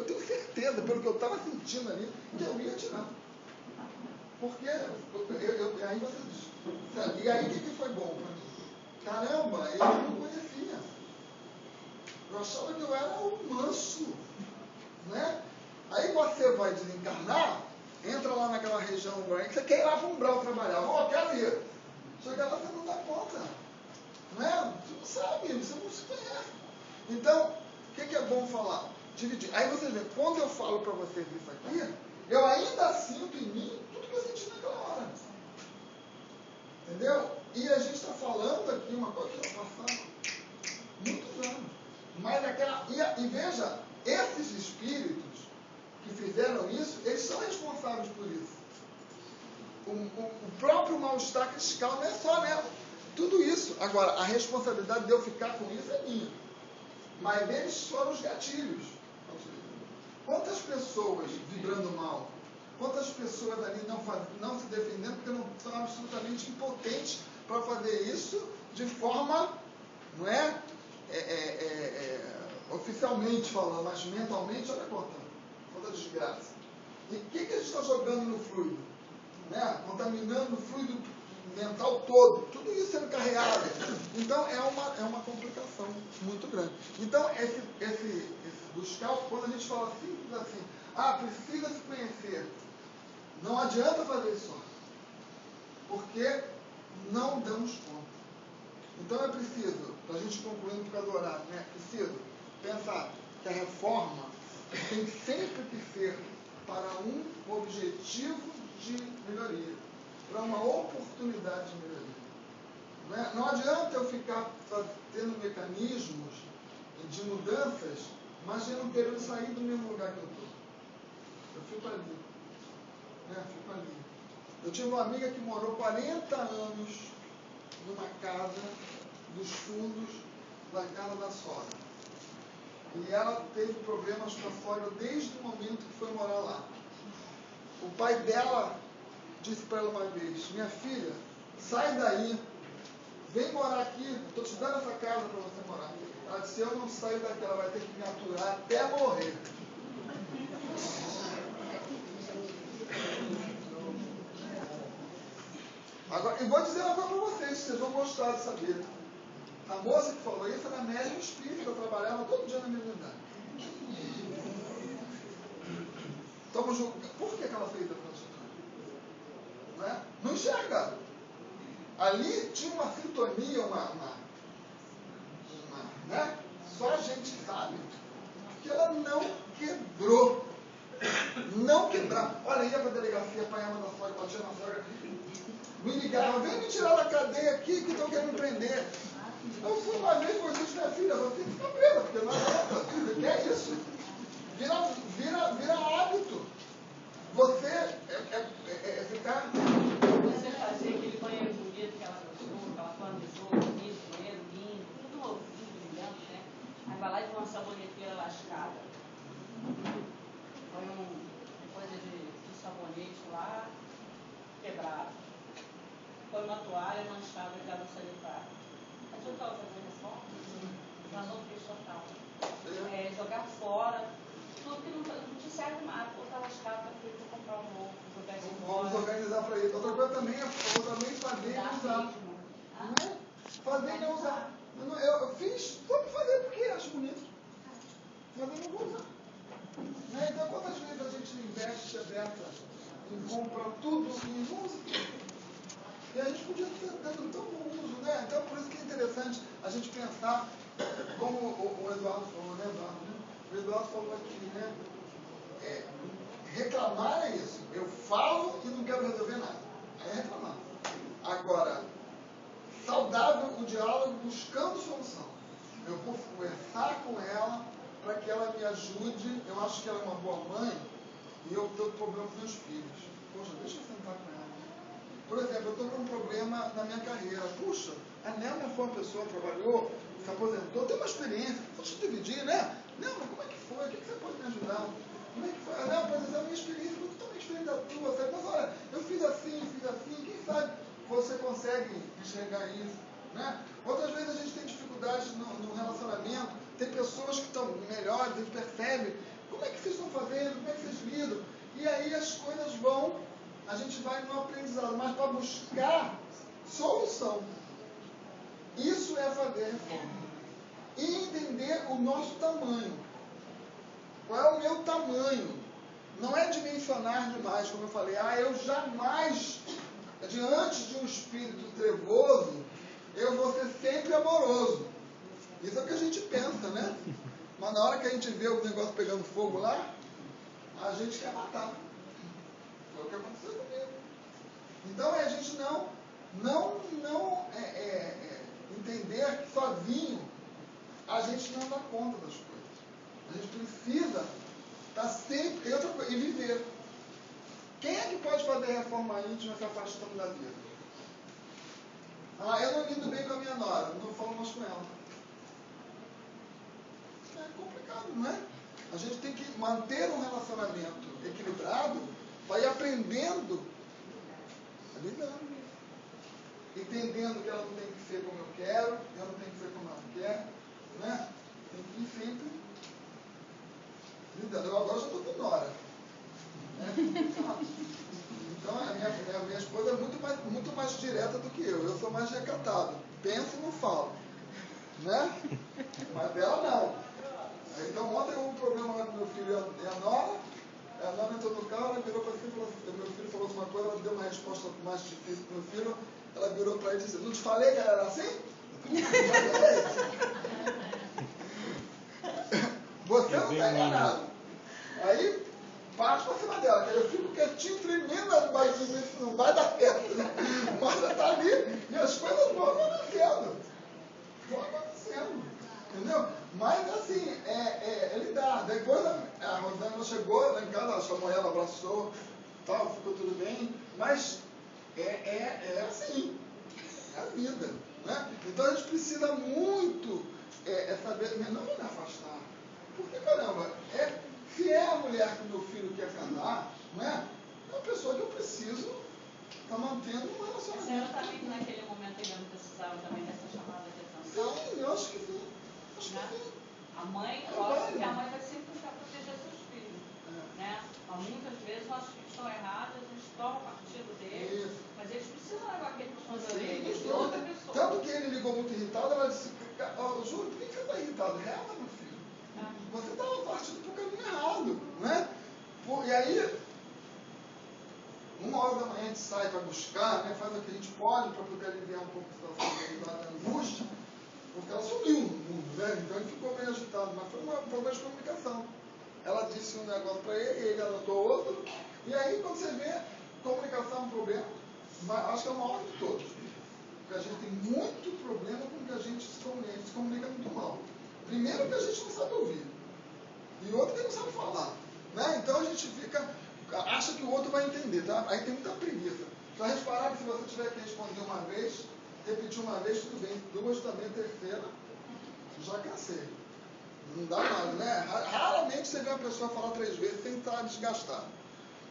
S1: tenho certeza, pelo que eu estava sentindo ali, que eu ia atirar. Porque aí você diz, sabe? E aí o que foi bom para mim? Caramba, eu não conhecia. Eu achava que eu era um manso, né? Aí você vai desencarnar, entra lá naquela região que você quer ir lá para um Umbral trabalhar. Eu quero ir. Chega lá, você não dá conta. Né? Você não sabe, você não se conhece. Então, o que é bom falar? Dividir. Aí você vê, quando eu falo para vocês isso aqui, eu ainda sinto em mim tudo que eu senti naquela hora. Entendeu? E a gente está falando aqui uma coisa que já passaram muitos anos. Mas aquela. E veja, esses espíritos que fizeram isso, eles são responsáveis por isso. O próprio mal-estar critical não é só, né? Tudo isso. Agora, a responsabilidade de eu ficar com isso é minha. Mas eles foram os gatilhos. Quantas pessoas vibrando mal? Quantas pessoas ali não se defendendo porque não são absolutamente impotentes para fazer isso de forma, não é? Oficialmente falando, mas mentalmente, olha quanta desgraça. E o que a gente está jogando no fluido? Né? Contaminando o fluido mental todo, tudo isso sendo carregado. Então é uma complicação muito grande. Então esse buscar, quando a gente fala simples assim, precisa se conhecer, não adianta fazer isso, porque não damos conta. Então é preciso, para a gente concluir por causa do horário, né? Preciso pensar que a reforma tem sempre que ser para um objetivo de melhoria, para uma oportunidade de melhoria. Não adianta eu ficar tendo mecanismos de mudanças, mas eu não querendo sair do mesmo lugar que eu estou. Eu fico ali. Fico ali. Eu tive uma amiga que morou 40 anos numa casa dos fundos da casa da sogra. E ela teve problemas com a sogra desde o momento que foi morar lá. O pai dela disse para ela uma vez: minha filha, sai daí, vem morar aqui, estou te dando essa casa para você morar. Ela disse: eu não saio daqui, ela vai ter que me aturar até morrer. Agora, e vou dizer uma coisa para vocês vão gostar de saber. A moça que falou isso era médium espírita, eu trabalhava todo dia na mediunidade. Estamos julgando. Por que ela fez a não enxerga. Ali tinha uma sintonia, né? Só a gente sabe que ela não quebrou. Não quebrar. Olha, ia para a delegacia, apanhava na sogra, batia na sogra, me ligava: vem me tirar da cadeia aqui que estão querendo me prender. Eu fui uma vez e falei: minha filha, você fica presa, porque não adianta. O que é isso? Vira hábito. Você ficar.
S7: Você fazer aquele banheiro bonito que ela gostou, que ela planejou, bonito, banheiro lindo, tudo novinho, brilhante, né? Aí vai lá e põe uma saboneteira lascada. Põe uma coisa de sabonete lá, quebrado. Põe uma toalha manchada de água sanitária. Mas eu estava fazendo reforma, já não fez total. Jogar fora, tudo que não te serve mais, botar lascado para filho, vou comprar um novo, jogar esse
S1: Vamos organizar para isso. Outra coisa também é fazer e não usar. Fazer e não usar. Eu fiz só para fazer porque acho bonito. Mas eu não vou usar. Então, quantas vezes a gente investe dessa em comprar tudo e não usa tudo? E a gente podia ter dado tão bom uso, né? Então, por isso que é interessante a gente pensar, como o Eduardo falou, né, Eduardo? O Eduardo falou aqui, né? Reclamar é isso. Eu falo e não quero resolver nada. Aí é reclamar. Agora, saudável o diálogo buscando solução. Eu vou conversar com ela para que ela me ajude. Eu acho que ela é uma boa mãe e eu estou com problema com meus filhos. Poxa, deixa eu sentar com ela. Por exemplo, eu estou com um problema na minha carreira. Puxa, a Nelma foi uma pessoa que trabalhou, se aposentou, tem uma experiência. Deixa eu dividir, né? Nelma, como é que foi? O que você pode me ajudar? Como é que foi? Nelma, por exemplo, a minha experiência foi totalmente diferente da tua. Sabe? Mas olha, eu fiz assim. Quem sabe você consegue enxergar isso? Né? Outras vezes a gente tem dificuldades no relacionamento. Tem pessoas que estão melhores, a gente percebe. Como é que vocês estão fazendo? Como é que vocês lidam? E aí as coisas vão a gente vai no aprendizado, mas para buscar solução. Isso é fazer reforma. E entender o nosso tamanho. Qual é o meu tamanho? Não é dimensionar demais, como eu falei. Eu jamais, diante de um espírito trevoso, eu vou ser sempre amoroso. Isso é o que a gente pensa, né? Mas na hora que a gente vê o negócio pegando fogo lá, a gente quer matar. Foi o que aconteceu comigo. Então a gente não entender que sozinho a gente não dá conta das coisas. A gente precisa estar sempre e viver. Quem é que pode fazer reforma íntima se afastando da vida? Eu não lido bem com a minha nora, não falo mais com ela. É complicado, não é? A gente tem que manter um relacionamento equilibrado para ir aprendendo a lidar. Entendendo que ela não tem que ser como eu quero, eu não tenho que ser como ela quer, né? Tem que ir sempre lidando. Eu agora já estou com nora. Então a minha esposa é muito mais direta do que eu sou mais recatado. Penso e não falo. Né? Mas dela não. Então ontem houve um problema lá com meu filho e a nora entrou no carro, ela virou para si e falou assim, meu filho falou uma coisa, ela deu uma resposta mais difícil para o meu filho, ela virou para ele e disse, não te falei que ela era assim? Você não está enganado. Aí parte para cima dela, que eu fico quietinho, tremendo, mas isso não vai dar certo. Mas ela está ali e as coisas vão acontecendo. Entendeu? Mas assim, lidar. Depois a Rosana chegou lá em casa, ela chamou ela, abraçou, tal, ficou tudo bem. Mas é assim, é a vida. Né? Então a gente precisa muito saber, não me afastar. Porque caramba, se é a mulher que meu filho quer casar, não é? É uma pessoa que eu preciso estar mantendo um relacionamento.
S7: A senhora também, naquele momento, ele não precisava também dessa chamada de atenção?
S1: Sim, eu acho que sim.
S7: A mãe, lógico que a mãe vai sempre buscar proteger seus filhos. Né? Mas muitas vezes nossos filhos estão errados, a gente toma partido deles, mas eles precisam levar aquele puxão de orelha de outra pessoa.
S1: Tanto que ele ligou muito irritado, ela disse, Júlio, por que você está irritado? Reza, meu filho. Você está partindo para o caminho errado. Né? E aí, 1h da manhã a gente sai para buscar, né, faz o que a gente pode para poder aliviar um pouco a situação da angústia, porque ela sumiu no mundo, né? Então ele ficou meio agitado, mas foi um problema de comunicação. Ela disse um negócio para ele anotou outro, e aí quando você vê, comunicação é um problema, mas acho que é o maior de todos. Porque a gente tem muito problema com que a gente se comunica muito mal. Primeiro que a gente não sabe ouvir, e outro que não sabe falar. Né? Então a gente acha que o outro vai entender, tá? Aí tem muita preguiça. Só reparar que se você tiver que responder uma vez, repetir uma vez, tudo bem. 2 também, terceira, já cansei. Não dá mais, né? Raramente você vê uma pessoa falar 3 vezes sem estar desgastado.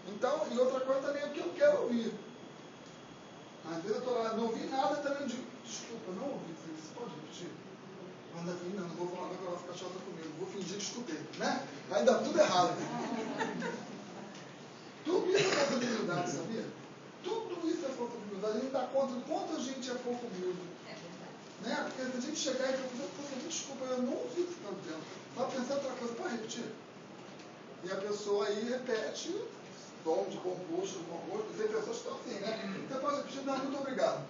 S1: Então, e outra coisa também é o que eu quero ouvir. Às vezes eu estou lá, não ouvi nada, também digo, desculpa, não ouvi. Você pode repetir? Mas não vou falar nada que ela vai ficar chata comigo. Vou fingir que escutei, né? Aí dá tudo errado. Tudo isso é falta de humildade, sabia? Tudo isso é falta de humildade. A gente dá conta do quanto a gente é pouco humilde. Né? Porque se a gente chegar e falar, desculpa, eu não ouvi o que você está dizendo. Estava pensando outra coisa, pode repetir? E a pessoa aí repete, tom de bom gosto, Tem pessoas que estão assim, né? Você pode repetir, não, muito obrigado.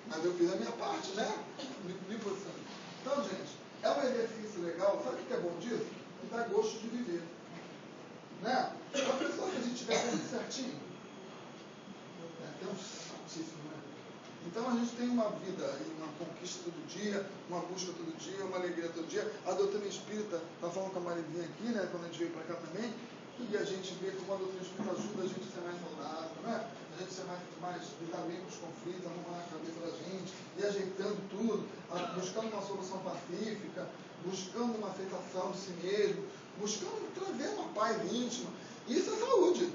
S1: Mas eu fiz a minha parte, né? Me posicionei. Então, gente, é um exercício legal. Sabe o que é bom disso? Que dá gosto de viver. Né? Uma pessoa que a gente tiver tudo certinho, tem um santíssimo, né? Então a gente tem uma vida, uma conquista todo dia, uma busca todo dia, uma alegria todo dia. A doutrina espírita, está falando com a Marizinha aqui, né? Quando a gente veio para cá também, e a gente vê como a doutrina espírita ajuda a gente a ser mais saudável, né? A gente ser mais lidar bem com os conflitos, arrumar a cabeça da gente, e ajeitando tudo, buscando uma solução pacífica, buscando uma aceitação de si mesmo, buscando trazer uma paz íntima. Isso é saúde.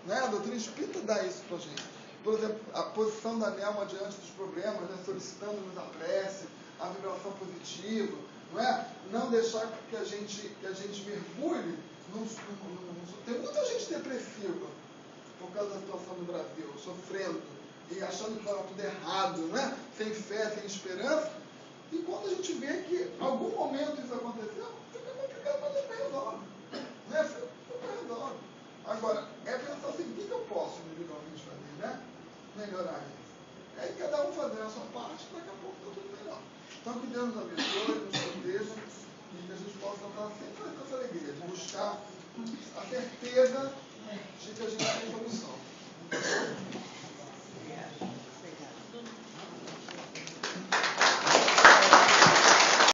S1: Né? A doutrina espírita dá isso para a gente. Por exemplo, a posição da Nelma diante dos problemas, né? Solicitando-nos a prece, a vibração positiva, não é? Não deixar que a gente mergulhe tem muita gente depressiva, por causa da situação do Brasil, sofrendo e achando que vai dar tudo errado, né? Sem fé, sem esperança. E quando a gente vê que em algum momento isso aconteceu, fica complicado, mas depois resolve. Né? Depois resolve. Agora, é pensar assim, o que eu posso individualmente fazer, né? Melhorar isso. Aí cada um fazer a sua parte, daqui a pouco está tudo melhor. Então que Deus nos abençoe, nos proteja e que a gente possa estar sempre com essa alegria de buscar a certeza de que a gente tem solução.